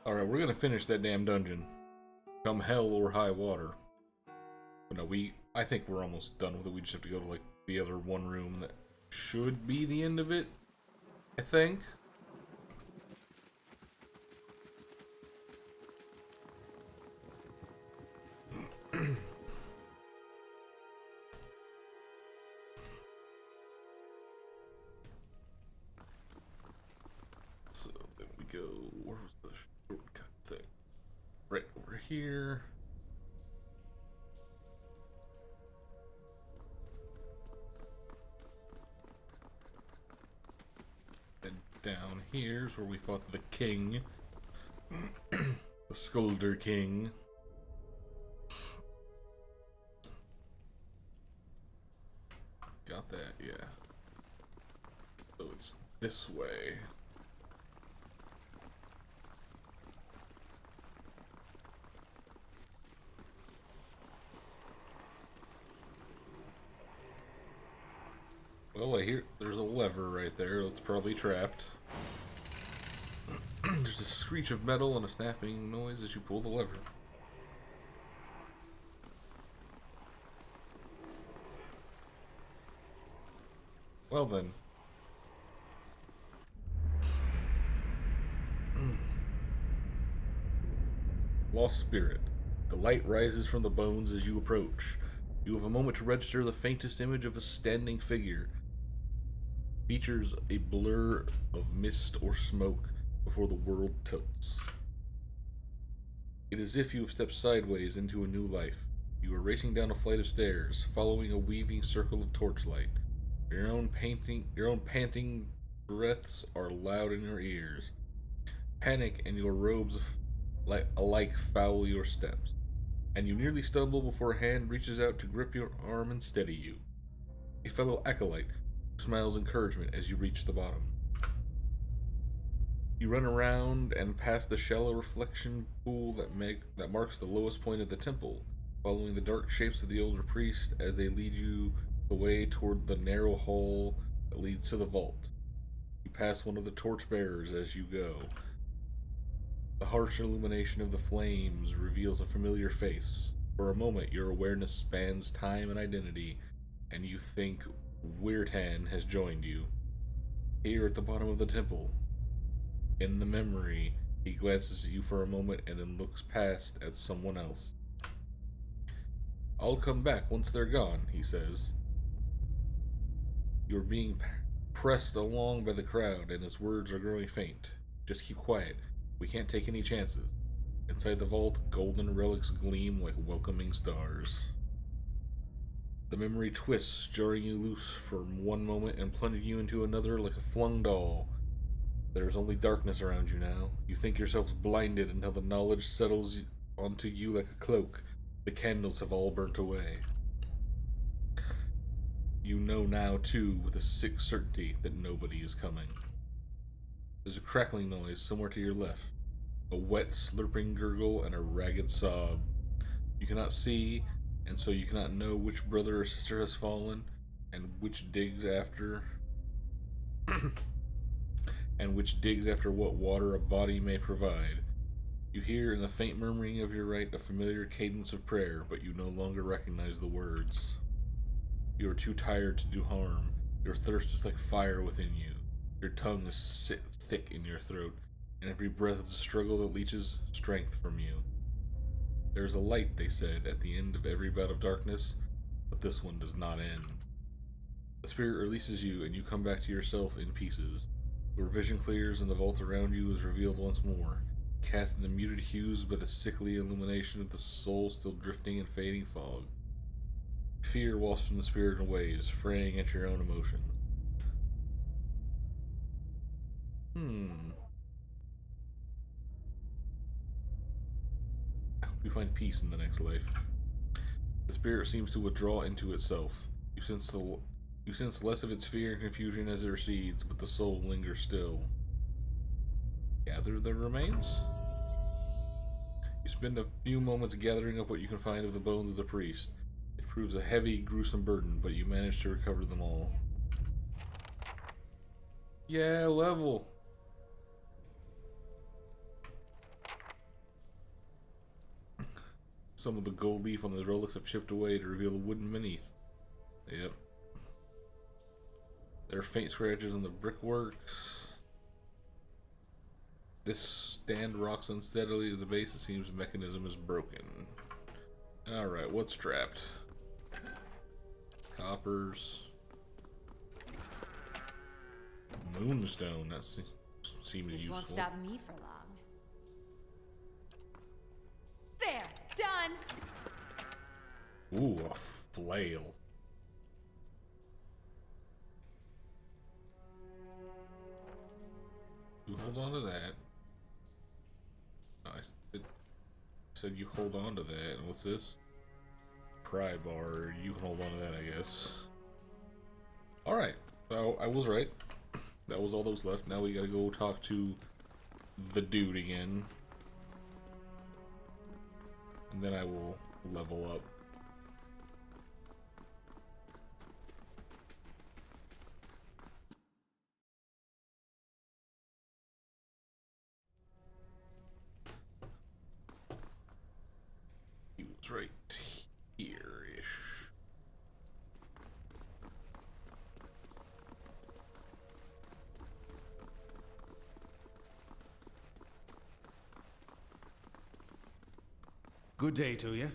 Alright, we're gonna finish that damn dungeon. Come hell or high water. But no, I think we're almost done with it. We just have to go to, like, the other one room that should be the end of it. I think. So, then we go... Where was the shortcut thing? Right over here. And down here's where we fought the king. The Skulder King. Got that, yeah. So it's this way. Well, I hear there's a lever right there that's probably trapped. There's a screech of metal and a snapping noise as you pull the lever. Well then. Lost Spirit. The light rises from the bones as you approach. You have a moment to register the faintest image of a standing figure. Features a blur of mist or smoke before the world tilts. It is as if you have stepped sideways into a new life. You are racing down a flight of stairs, following a weaving circle of torchlight. Your own panting breaths are loud in your ears. Panic and your robes alike foul your steps, and you nearly stumble before a hand reaches out to grip your arm and steady you. A fellow acolyte who smiles encouragement as you reach the bottom. You run around and past the shallow reflection pool that marks the lowest point of the temple, following the dark shapes of the older priest as they lead you the way toward the narrow hall that leads to the vault. You pass one of the torchbearers as you go. The harsh illumination of the flames reveals a familiar face. For a moment, your awareness spans time and identity, and you think Wirtan has joined you. Here at the bottom of the temple. In the memory, he glances at you for a moment and then looks past at someone else. I'll come back once they're gone, he says. You're being pressed along by the crowd, and his words are growing faint. Just keep quiet. We can't take any chances. Inside the vault, golden relics gleam like welcoming stars. The memory twists, jarring you loose for one moment and plunging you into another like a flung doll. There is only darkness around you now. You think yourselves blinded until the knowledge settles onto you like a cloak. The candles have all burnt away. You know now, too, with a sick certainty that nobody is coming. There's a crackling noise somewhere to your left. A wet, slurping gurgle and a ragged sob. You cannot see, and so you cannot know which brother or sister has fallen, and which digs after... and which digs after what water a body may provide. You hear in the faint murmuring of your right a familiar cadence of prayer, but you no longer recognize the words. You are too tired to do harm. Your thirst is like fire within you. Your tongue is thick in your throat, and every breath is a struggle that leaches strength from you. There is a light, they said, at the end of every bout of darkness, but this one does not end. The spirit releases you, and you come back to yourself in pieces. Your vision clears, and the vault around you is revealed once more, cast in the muted hues by the sickly illumination of the soul still drifting in fading fog. Fear walks from the spirit in waves, fraying at your own emotions. I hope you find peace in the next life. The spirit seems to withdraw into itself. You sense less of its fear and confusion as it recedes, but the soul lingers still. Gather the remains? You spend a few moments gathering up what you can find of the bones of the priest. It proves a heavy, gruesome burden, but you manage to recover them all. Yeah, level! Some of the gold leaf on the relics have chipped away to reveal the wooden beneath. Yep. There are faint scratches on the brickworks. This stand rocks unsteadily to the base. It seems the mechanism is broken. Alright, what's trapped? Coppers. Moonstone. That seems This useful. won't stop me for long. There! Done! Ooh, a flail. You hold on to that. No, I said you hold on to that. And what's this? Pry bar. You can hold on to that, I guess. Alright. So, I was right. That was all that was left. Now we gotta go talk to the dude again. And then I will level up. He was right here-ish. Good day to you.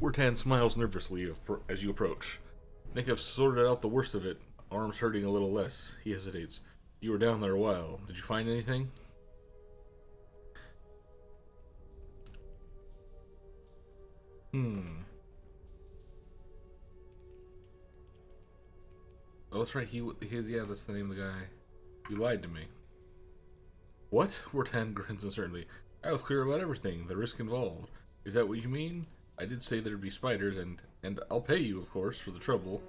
Wertan smiles nervously as you approach. I think I've sorted out the worst of it. Arms hurting a little less. He hesitates. You were down there a while. Did you find anything? Oh, that's right. Yeah, that's the name of the guy. You lied to me. What? Wertan grins uncertainly. I was clear about everything, the risk involved. Is that what you mean? I did say there'd be spiders, and I'll pay you, of course, for the trouble.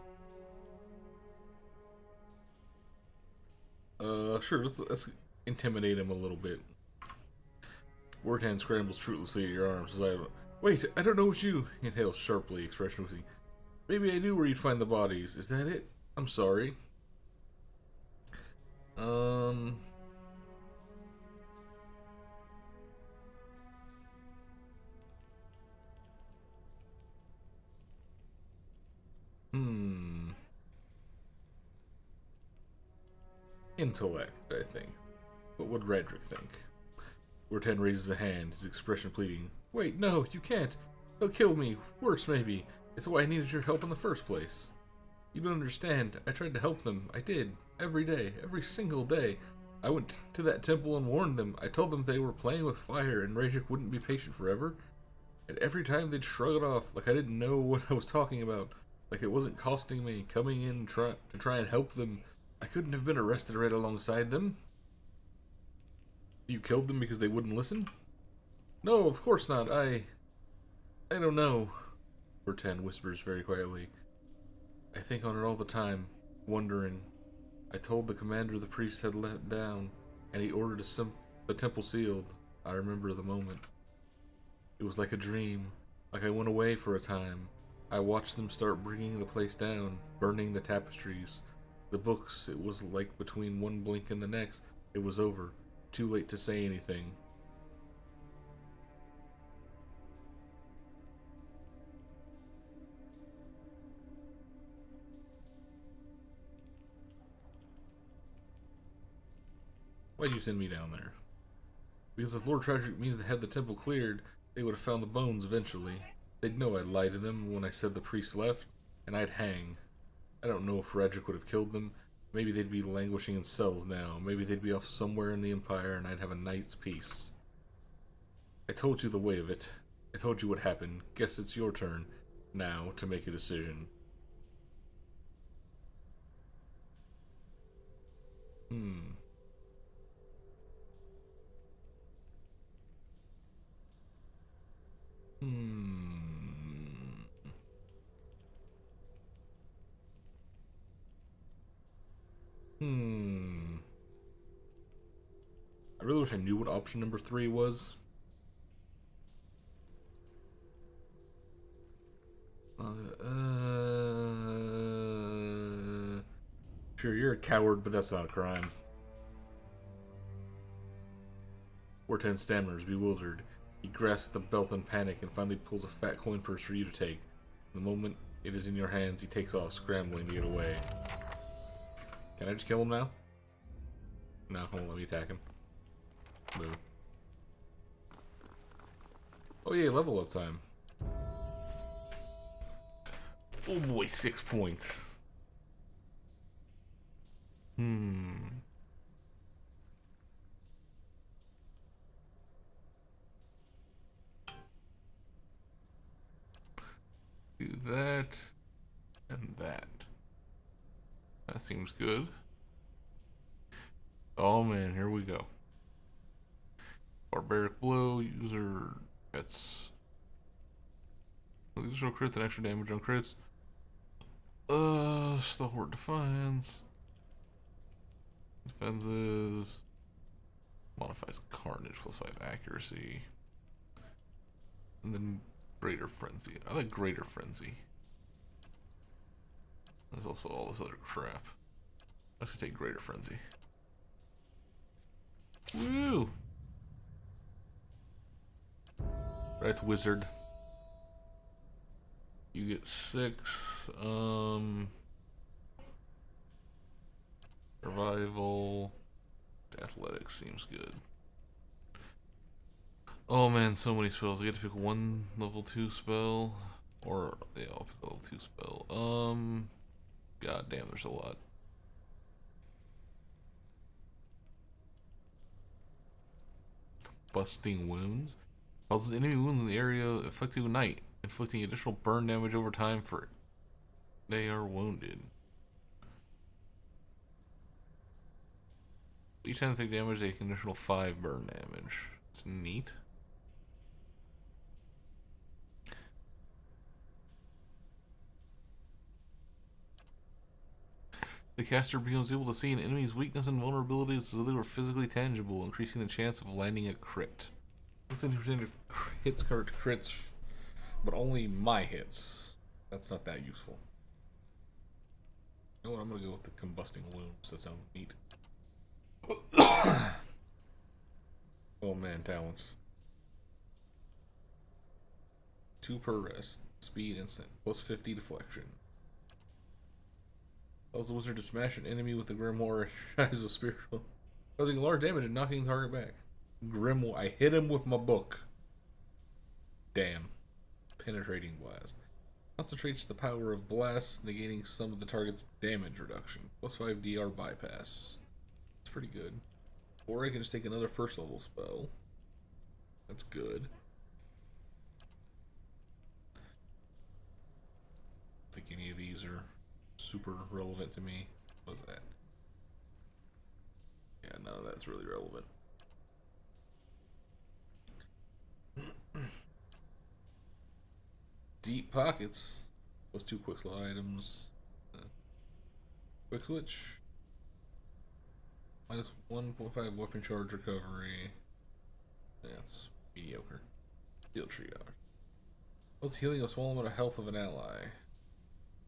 Sure, let's intimidate him a little bit. Wertan scrambles fruitlessly at your arms as wait, I don't know what you... He inhales sharply, expression losing. Maybe I knew where you'd find the bodies. Is that it? I'm sorry. Intellect, I think. What would Radric think? Wertan raises a hand, his expression pleading. Wait, no, you can't. They'll kill me. Worse, maybe. It's why I needed your help in the first place. You don't understand. I tried to help them. I did. Every day. Every single day. I went to that temple and warned them. I told them they were playing with fire and Radric wouldn't be patient forever. And every time they'd shrug it off like I didn't know what I was talking about. Like it wasn't costing me coming in to try and help them. I couldn't have been arrested right alongside them. You killed them because they wouldn't listen? No, of course not. I don't know. Wertan whispers very quietly. I think on it all the time, wondering. I told the commander the priest had let down, and he ordered the temple sealed. I remember the moment. It was like a dream, like I went away for a time. I watched them start bringing the place down, burning the tapestries. The books, it was like between one blink and the next, it was over. Too late to say anything. Why'd you send me down there? Because if Lord Tragic means to have the temple cleared, they would have found the bones eventually. They'd know I'd lied to them when I said the priest left, and I'd hang. I don't know if Radric would have killed them. Maybe they'd be languishing in cells now. Maybe they'd be off somewhere in the Empire and I'd have a night's peace. I told you the way of it. I told you what happened. Guess it's your turn now to make a decision. I really wish I knew what option number 3 was. Sure, you're a coward, but that's not a crime. Wertan stammers, bewildered. He grasps the belt in panic and finally pulls a fat coin purse for you to take. The moment it is in your hands, he takes off, scrambling to get away. Can I just kill him now? No, hold on, let me attack him. Boo. Oh yeah, level up time. Oh boy, 6 points. Do that and that. That seems good. Oh man, here we go. Barbaric blow, user gets user crits and extra damage on crits. Stalwart Defiance. Defenses. Modifies Carnage +5 accuracy. And then Greater Frenzy. I like Greater Frenzy. There's also all this other crap. I should take Greater Frenzy. Woo! Right, Wizard. You get 6. Survival. Athletics seems good. Oh man, so many spells. I get to pick one level 2 spell. Or, yeah, I'll pick a level 2 spell. God damn, there's a lot. Busting Wounds. Causes enemy wounds in the area afflicted with night, inflicting additional burn damage over time for they are wounded. Each time they take damage, they take an additional 5 burn damage. It's neat. The caster becomes able to see an enemy's weakness and vulnerabilities as though they were physically tangible, increasing the chance of landing a crit. 70% of hits convert to crits, but only my hits. That's not that useful. You know what? I'm gonna go with the combusting wounds. That sounds neat. Oh man, talents. 2 per rest. Speed instant. +50 deflection. Allows the wizard to smash an enemy with the Grimoire as a spiritual, causing large damage and knocking the target back. Grimoire. I hit him with my book. Damn. Penetrating blast. Concentrates the power of blast, negating some of the target's damage reduction. +5 DR bypass. That's pretty good. Or I can just take another first level spell. That's good. I don't think any of these are super relevant to me. What's that? Yeah, none of that's really relevant. Deep pockets. +2 quick slot items. Quick switch. -1.5 weapon charge recovery. That's mediocre. Field triage. What's healing a small amount of health of an ally?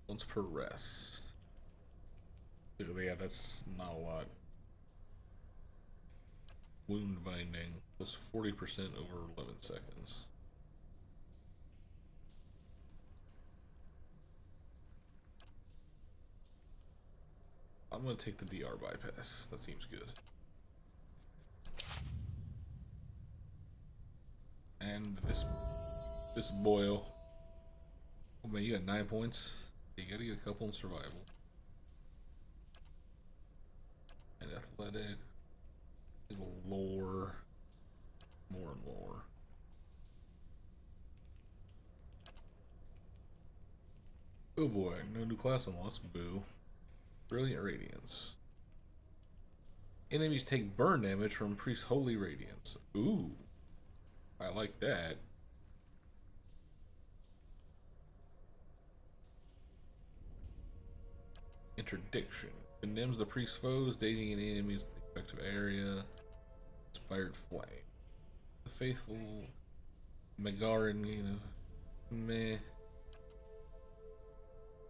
Once per rest. Yeah, that's not a lot. Wound binding was 40% over 11 seconds. I'm gonna take the DR bypass. That seems good. And this boil. Oh man, you got 9 points. You gotta get a couple in survival. And athletic. Lore. More and lore. Oh boy, no new class unlocks. Boo. Brilliant Radiance. Enemies take burn damage from Priest's Holy Radiance. Ooh. I like that. Interdiction. Condemns the priest's foes, dazing any enemies in the effective area. Inspired Flame. The faithful Megaran, you know, meh.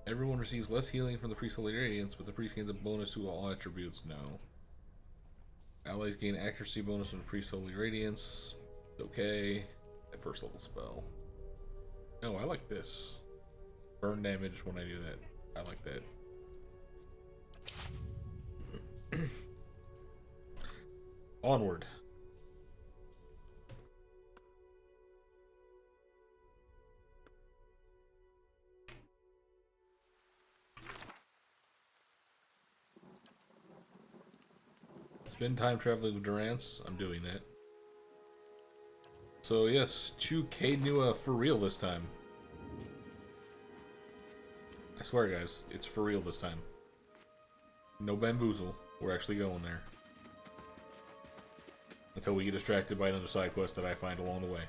Everyone receives less healing from the priest's holy radiance, but the priest gains a bonus to all attributes. No. Allies gain accuracy bonus from the priest's holy radiance. It's okay. That first level spell. No, I like this. Burn damage when I do that. I like that. Onward. Spend time traveling with Durance. I'm doing that. So yes, Chu Caed Nua for real this time. I swear guys, it's for real this time. No bamboozle. We're actually going there. Until we get distracted by another side quest that I find along the way.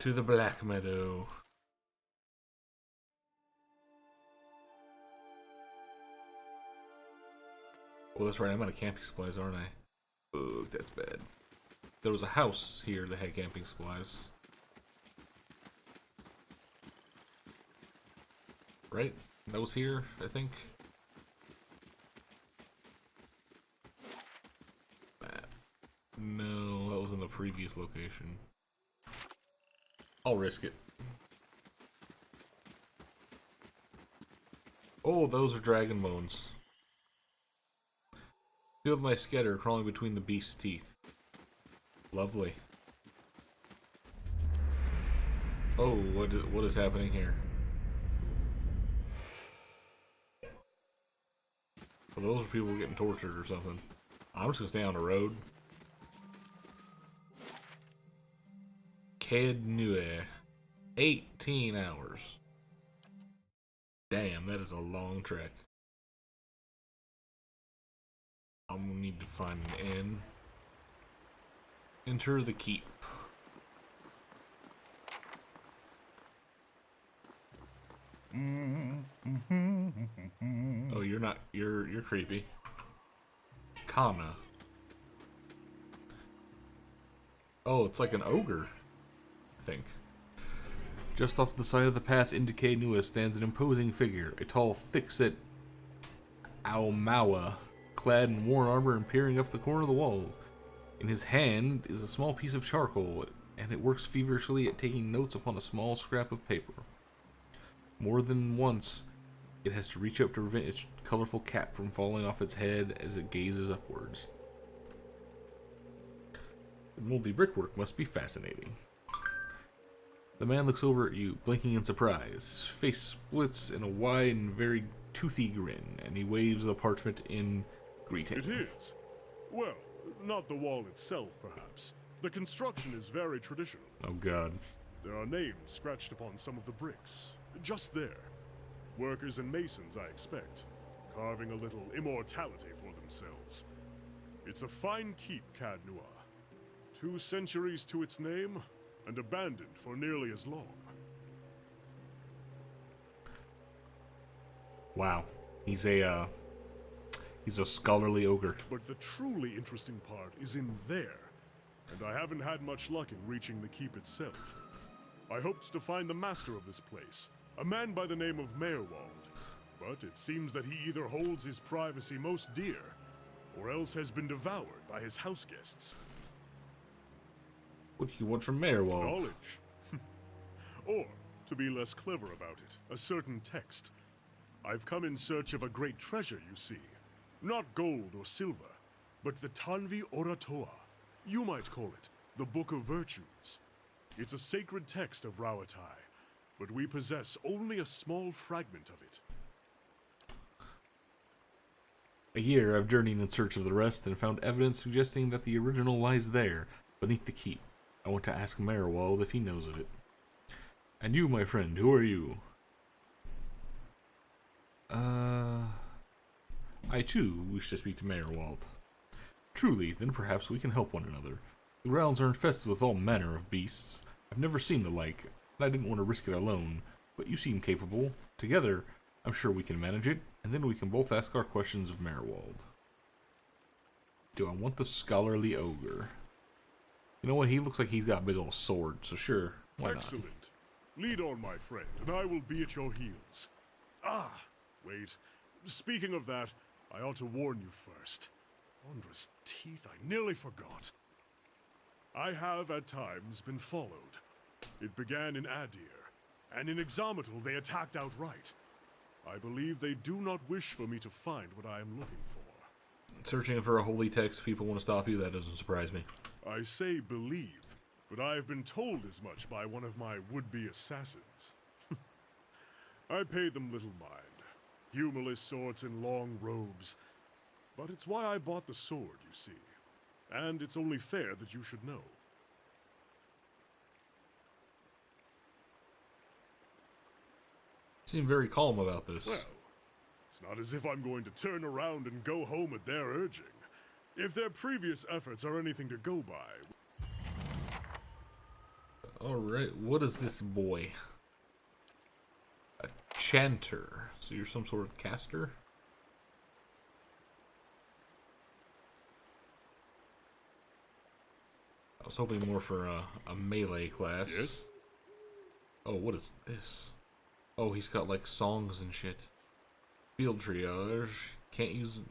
To the Black Meadow. Oh, that's right, I'm out of camping supplies, aren't I? Ugh, that's bad. There was a house here that had camping supplies. Right? That was here, I think. No, that was in the previous location. I'll risk it. Oh, those are dragon bones. Feel my scatter crawling between the beast's teeth. Lovely. Oh, what is happening here? Well, those are people getting tortured or something. I'm just gonna stay on the road. Caed Nua. 18 hours. Damn, that is a long trek. I'm gonna need to find an inn. Enter the keep. Oh, you're not. You're creepy. Kana. Oh, it's like an ogre, I think. Just off the side of the path into Caed Nua stands an imposing figure, a tall, thick-set Aumaua, clad in worn armor and peering up the corner of the walls. In his hand is a small piece of charcoal, and it works feverishly at taking notes upon a small scrap of paper. More than once, it has to reach up to prevent its colorful cap from falling off its head as it gazes upwards. The moldy brickwork must be fascinating. The man looks over at you, blinking in surprise. His face splits in a wide and very toothy grin, and he waves the parchment in greeting. It is. Well, not the wall itself, perhaps. The construction is very traditional. Oh god. There are names scratched upon some of the bricks. Just there. Workers and masons, I expect. Carving a little immortality for themselves. It's a fine keep, Caed Nua. 2 centuries to its name, and abandoned for nearly as long. Wow. He's a scholarly ogre. But the truly interesting part is in there. And I haven't had much luck in reaching the keep itself. I hoped to find the master of this place, a man by the name of Maerwald. But it seems that he either holds his privacy most dear, or else has been devoured by his house guests. What do you want from Maerwald? Knowledge. Or, to be less clever about it, a certain text. I've come in search of a great treasure, you see. Not gold or silver, but the Tanvi Oratoa. You might call it the Book of Virtues. It's a sacred text of Rauatai, but we possess only a small fragment of it. A year I've journeyed in search of the rest and found evidence suggesting that the original lies there, beneath the keep. I want to ask Maerwald if he knows of it. And you, my friend, who are you? I too wish to speak to Maerwald. Truly, then perhaps we can help one another. The grounds are infested with all manner of beasts. I've never seen the like, and I didn't want to risk it alone, but you seem capable. Together, I'm sure we can manage it, and then we can both ask our questions of Maerwald. Do I want the scholarly ogre? You know what, he looks like he's got a big old sword, so sure, why not? Excellent. Lead on, my friend, and I will be at your heels. Ah, wait. speaking of that, I ought to warn you first. Ondra's teeth, I nearly forgot. I have, at times, been followed. It began in Adir, and in Exometal they attacked outright. I believe they do not wish for me to find what I am looking for. Searching for a holy text, people want to stop you. That doesn't surprise me. I say believe, but I have been told as much by one of my would-be assassins. I pay them little mind. Humorless sorts in long robes. But it's why I bought the sword, you see. And it's only fair that you should know. You seem very calm about this. Well, it's not as if I'm going to turn around and go home at their urging. If their previous efforts are anything to go by... Alright, what is this boy? A chanter. So you're some sort of caster? I was hoping more for a melee class. Yes? Oh, what is this? Oh, he's got like songs and shit. Field triage. Can't use...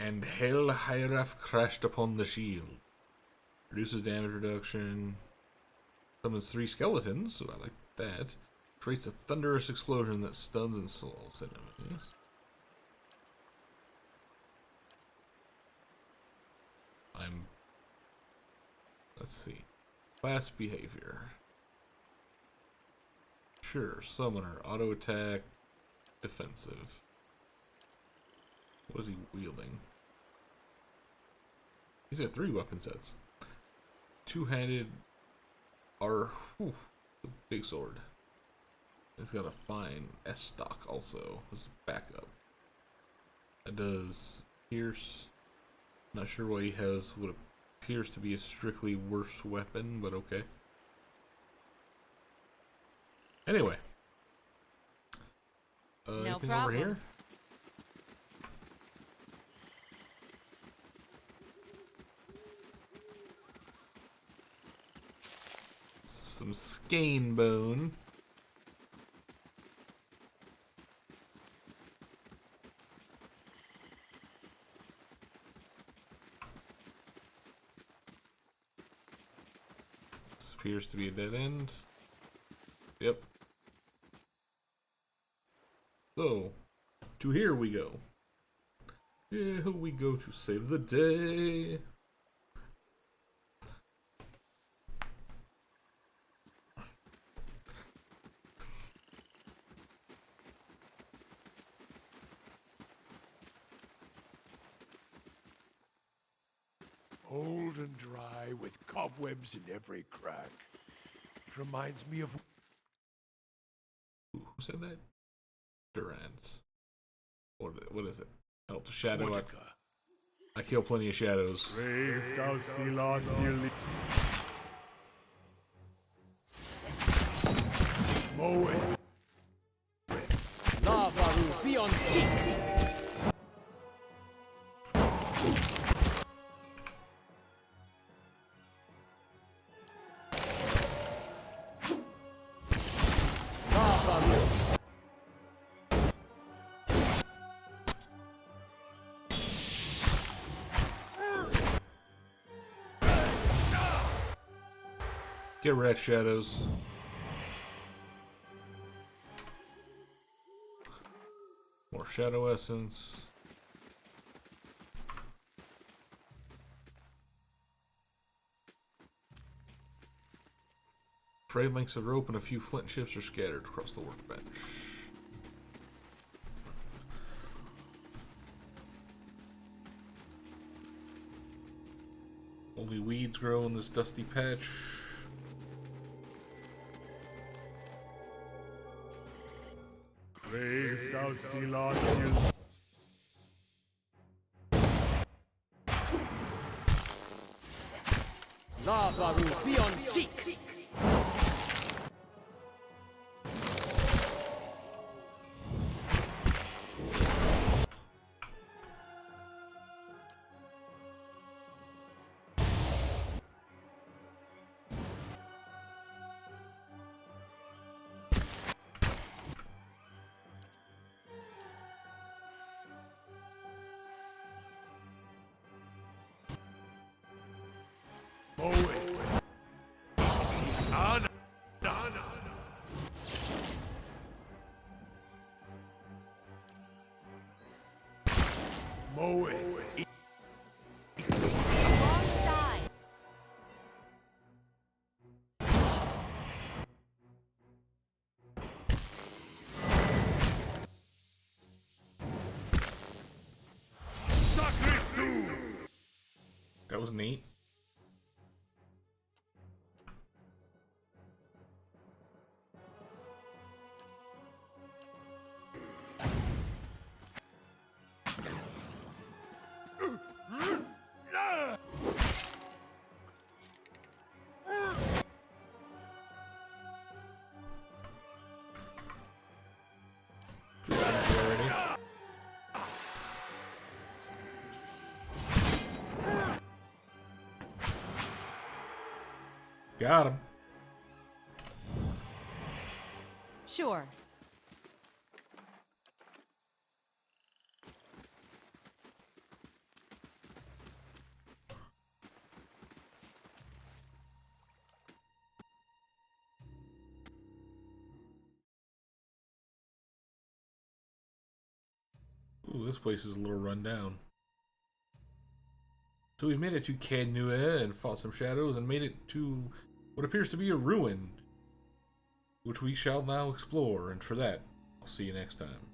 And Hel Hieraph crashed upon the shield. Reduces damage reduction. Summons 3 skeletons, so I like that. Creates a thunderous explosion that stuns and slows enemies. Let's see. Class behavior. Sure, summoner, auto attack, defensive. What is he wielding? He's got 3 weapon sets. Two-handed a big sword. He's got a fine S-stock also. His backup. That does pierce. Not sure why he has what appears to be a strictly worse weapon, but okay. Anyway. No anything problem. over here? Some skein bone. This appears to be a dead end. Yep. So, to here we go. Here we go to save the day. Old and dry, with cobwebs in every crack. It reminds me of... Who said that? Durance. What is it? Hell to shadow. Woodica. I kill plenty of shadows. Brave Dalfilad nearly... Moe. Lavaru, be on seat! Get wrecked, shadows. More shadow essence. Frayed lengths of rope and a few flint chips are scattered across the workbench. Only weeds grow in this dusty patch. Brave Dalfilad nearly... Lavaru, be on seat! Na, na, na. Moe. Wrong side. Sacre That was neat. Already. Got him. Sure. Ooh, this place is a little run down. So we've made it to Canua and fought some shadows and made it to what appears to be a ruin, which we shall now explore, and for that, I'll see you next time.